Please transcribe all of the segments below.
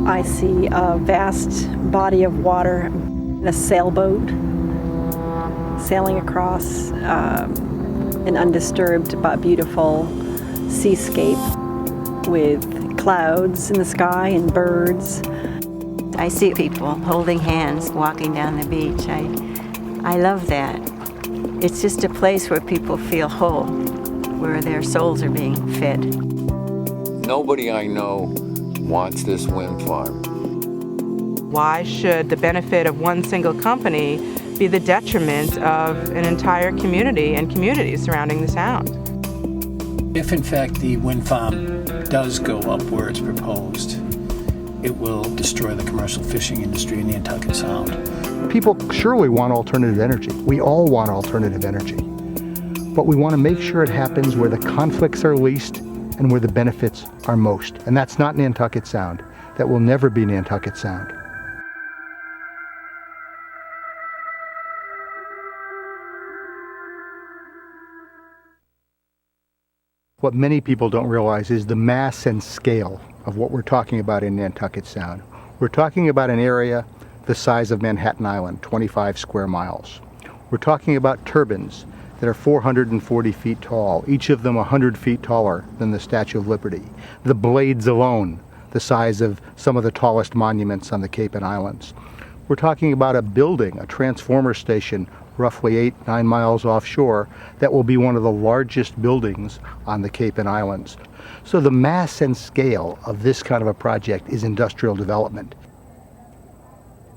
I see a vast body of water, a sailboat sailing across an undisturbed but beautiful seascape with clouds in the sky and birds. I see people holding hands walking down the beach. I love that. It's just a place where people feel whole, where their souls are being fed. Nobody I know wants this wind farm. Why should the benefit of one single company be the detriment of an entire community and communities surrounding the Sound? If in fact the wind farm does go up where it's proposed, it will destroy the commercial fishing industry in the Nantucket Sound. People surely want alternative energy. We all want alternative energy. But we want to make sure it happens where the conflicts are least and where the benefits are most. And that's not Nantucket Sound. That will never be Nantucket Sound. What many people don't realize is the mass and scale of what we're talking about in Nantucket Sound. We're talking about an area the size of Manhattan Island, 25 square miles. We're talking about turbines that are 440 feet tall, each of them 100 feet taller than the Statue of Liberty. The blades alone, the size of some of the tallest monuments on the Cape and Islands. We're talking about a building, a transformer station, roughly 8-9 miles offshore, that will be one of the largest buildings on the Cape and Islands. So the mass and scale of this kind of a project is industrial development.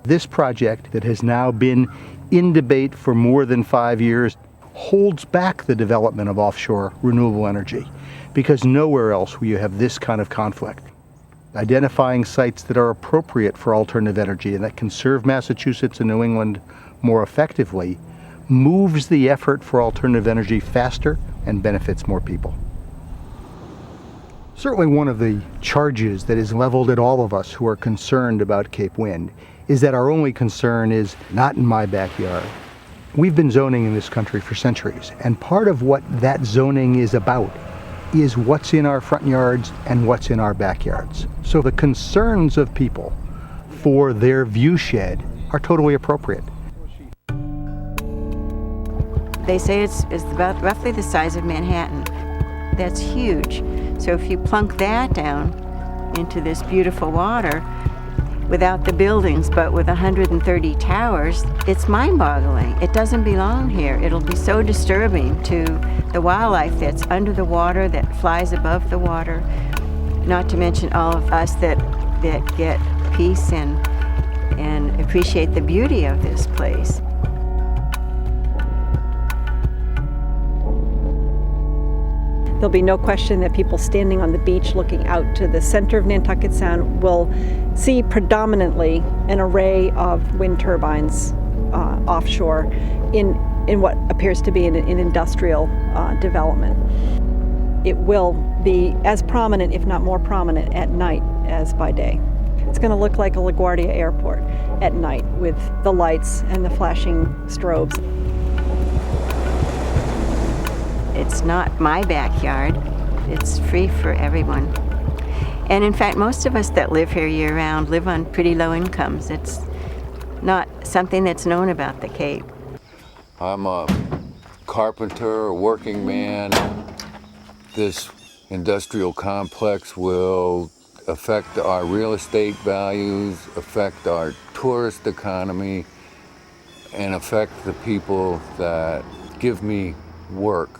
This project that has now been in debate for more than 5 years holds back the development of offshore renewable energy, because nowhere else will you have this kind of conflict. Identifying sites that are appropriate for alternative energy and that can serve Massachusetts and New England more effectively moves the effort for alternative energy faster and benefits more people. Certainly one of the charges that is leveled at all of us who are concerned about Cape Wind is that our only concern is not in my backyard. We've been zoning in this country for centuries, and part of what that zoning is about is what's in our front yards and what's in our backyards. So the concerns of people for their view shed are totally appropriate. They say it's about roughly the size of Manhattan. That's huge. So if you plunk that down into this beautiful water, without the buildings, but with 130 towers, it's mind-boggling. It doesn't belong here. It'll be so disturbing to the wildlife that's under the water, that flies above the water, not to mention all of us that get peace and appreciate the beauty of this place. There'll be no question that people standing on the beach looking out to the center of Nantucket Sound will see predominantly an array of wind turbines offshore in what appears to be an industrial development. It will be as prominent, if not more prominent, at night as by day. It's going to look like a LaGuardia airport at night with the lights and the flashing strobes. It's not my backyard. It's free for everyone. And in fact, most of us that live here year-round live on pretty low incomes. It's not something that's known about the Cape. I'm a carpenter, a working man. This industrial complex will affect our real estate values, affect our tourist economy, and affect the people that give me work.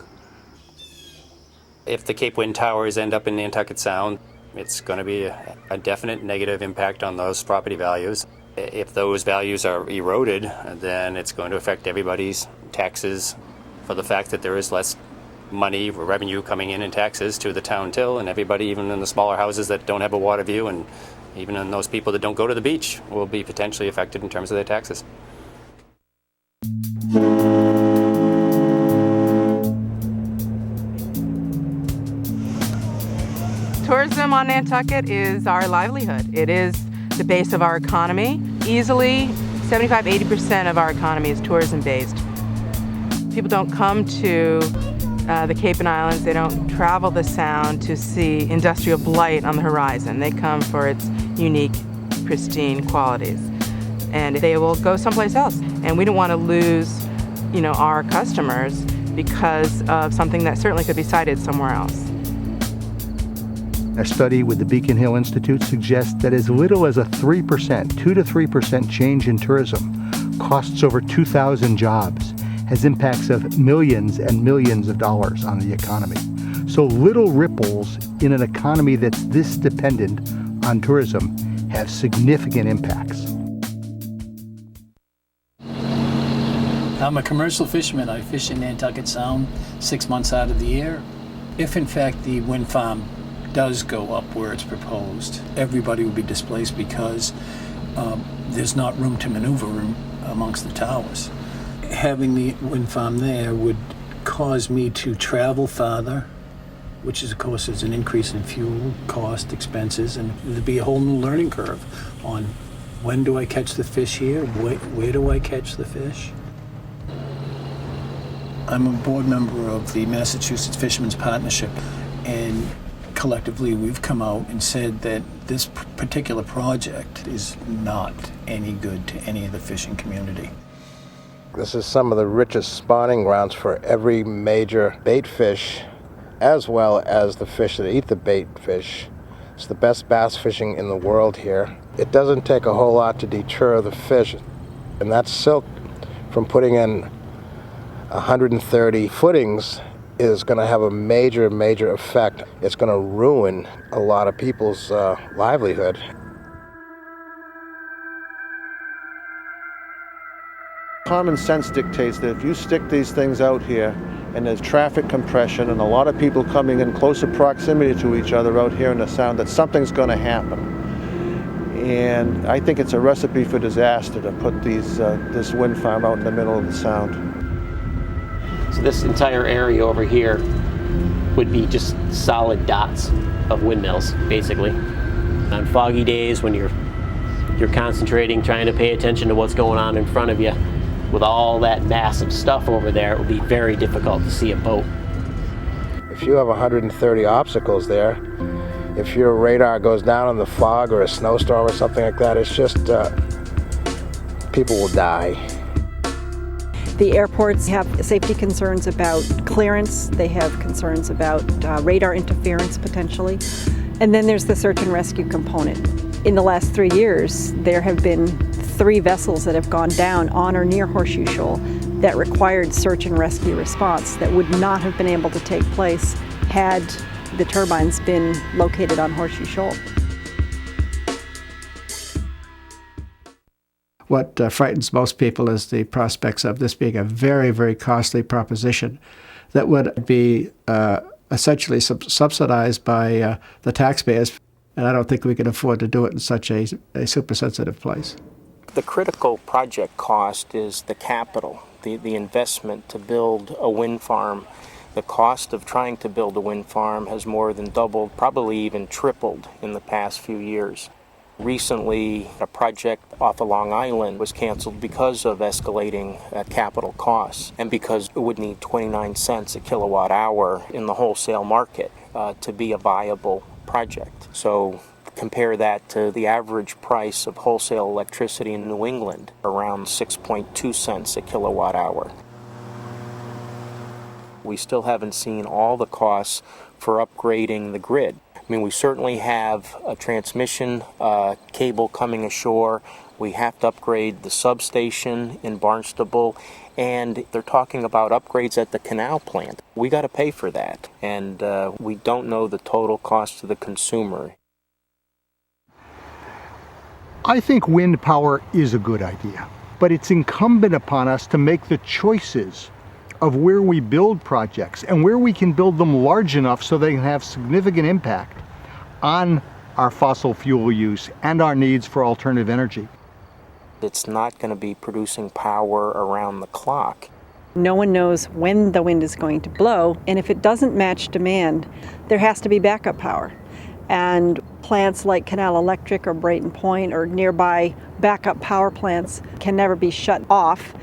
If the Cape Wind Towers end up in Nantucket Sound, it's going to be a definite negative impact on those property values. If those values are eroded, then it's going to affect everybody's taxes for the fact that there is less money, revenue coming in taxes to the town till, and everybody, even in the smaller houses that don't have a water view, and even in those people that don't go to the beach, will be potentially affected in terms of their taxes. Tourism on Nantucket is our livelihood. It is the base of our economy. Easily 75-80% of our economy is tourism based. People don't come to the Cape and Islands, they don't travel the Sound to see industrial blight on the horizon. They come for its unique pristine qualities. And they will go someplace else. And we don't want to lose, our customers because of something that certainly could be sited somewhere else. A study with the Beacon Hill Institute suggests that as little as a 3%, 2 to 3% change in tourism costs over 2,000 jobs, has impacts of millions and millions of dollars on the economy. So little ripples in an economy that's this dependent on tourism have significant impacts. I'm a commercial fisherman. I fish in Nantucket Sound 6 months out of the year. If in fact the wind farm does go up where it's proposed, everybody will be displaced because there's not room to maneuver amongst the towers. Having the wind farm there would cause me to travel farther, which is, of course, is an increase in fuel cost, expenses, and there'd be a whole new learning curve on when do I catch the fish here, where do I catch the fish. I'm a board member of the Massachusetts Fishermen's Partnership, and collectively we've come out and said that this particular project is not any good to any of the fishing community. This is some of the richest spawning grounds for every major bait fish, as well as the fish that eat the bait fish. It's the best bass fishing in the world here. It doesn't take a whole lot to deter the fish, and that silk from putting in 130 footings is going to have a major effect. It's going to ruin a lot of people's livelihood. Common sense dictates that if you stick these things out here and there's traffic compression and a lot of people coming in closer proximity to each other out here in the Sound, that something's going to happen. And I think it's a recipe for disaster to put this wind farm out in the middle of the Sound. So this entire area over here would be just solid dots of windmills, basically. On foggy days when you're concentrating, trying to pay attention to what's going on in front of you, with all that massive stuff over there, it would be very difficult to see a boat. If you have 130 obstacles there, if your radar goes down in the fog or a snowstorm or something like that, it's just people will die. The airports have safety concerns about clearance. They have concerns about radar interference potentially. And then there's the search and rescue component. In the last 3 years, there have been 3 vessels that have gone down on or near Horseshoe Shoal that required search and rescue response that would not have been able to take place had the turbines been located on Horseshoe Shoal. What frightens most people is the prospects of this being a very, very costly proposition that would be essentially subsidized by the taxpayers. And I don't think we can afford to do it in such a super sensitive place. The critical project cost is the capital, the investment to build a wind farm. The cost of trying to build a wind farm has more than doubled, probably even tripled in the past few years. Recently, a project off of Long Island was canceled because of escalating capital costs and because it would need 29 cents a kilowatt hour in the wholesale market to be a viable project. So compare that to the average price of wholesale electricity in New England, around 6.2 cents a kilowatt hour. We still haven't seen all the costs for upgrading the grid. I mean, we certainly have a transmission cable coming ashore. We have to upgrade the substation in Barnstable, and they're talking about upgrades at the canal plant. We got to pay for that, and we don't know the total cost to the consumer. I think wind power is a good idea, but it's incumbent upon us to make the choices of where we build projects and where we can build them large enough so they can have significant impact on our fossil fuel use and our needs for alternative energy. It's not going to be producing power around the clock. No one knows when the wind is going to blow, and if it doesn't match demand, there has to be backup power. And plants like Canal Electric or Brayton Point or nearby backup power plants can never be shut off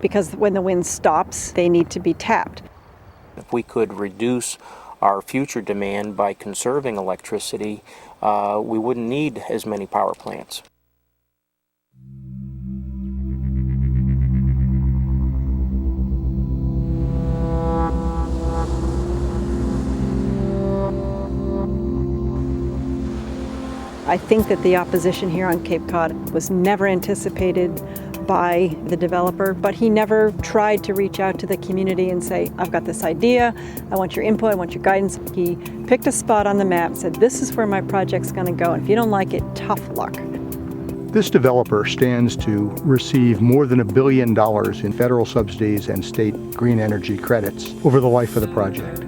because when the wind stops, they need to be tapped. If we could reduce our future demand by conserving electricity, we wouldn't need as many power plants. I think that the opposition here on Cape Cod was never anticipated by the developer, but he never tried to reach out to the community and say, I've got this idea, I want your input, I want your guidance. He picked a spot on the map and said, this is where my project's going to go, and if you don't like it, tough luck. This developer stands to receive more than $1 billion in federal subsidies and state green energy credits over the life of the project.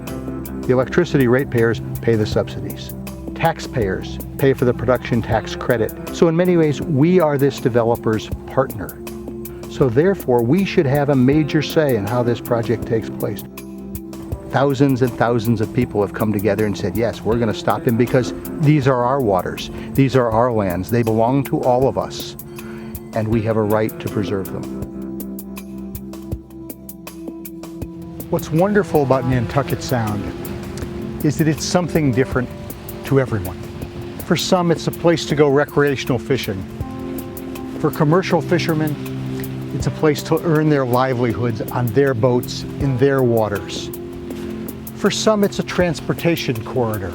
The electricity ratepayers pay the subsidies. Taxpayers pay for the production tax credit. So in many ways, we are this developer's partner. So therefore, we should have a major say in how this project takes place. Thousands and thousands of people have come together and said, yes, we're going to stop him because these are our waters. These are our lands. They belong to all of us, and we have a right to preserve them. What's wonderful about Nantucket Sound is that it's something different to everyone. For some, it's a place to go recreational fishing. For commercial fishermen, it's a place to earn their livelihoods on their boats in their waters. For some, it's a transportation corridor,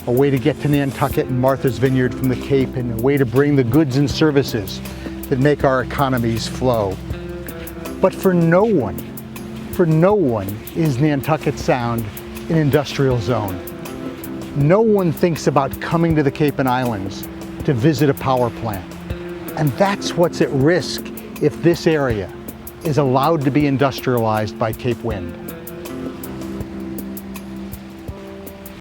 a way to get to Nantucket and Martha's Vineyard from the Cape, and a way to bring the goods and services that make our economies flow. But for no one is Nantucket Sound an industrial zone. No one thinks about coming to the Cape and Islands to visit a power plant. And that's what's at risk if this area is allowed to be industrialized by Cape Wind.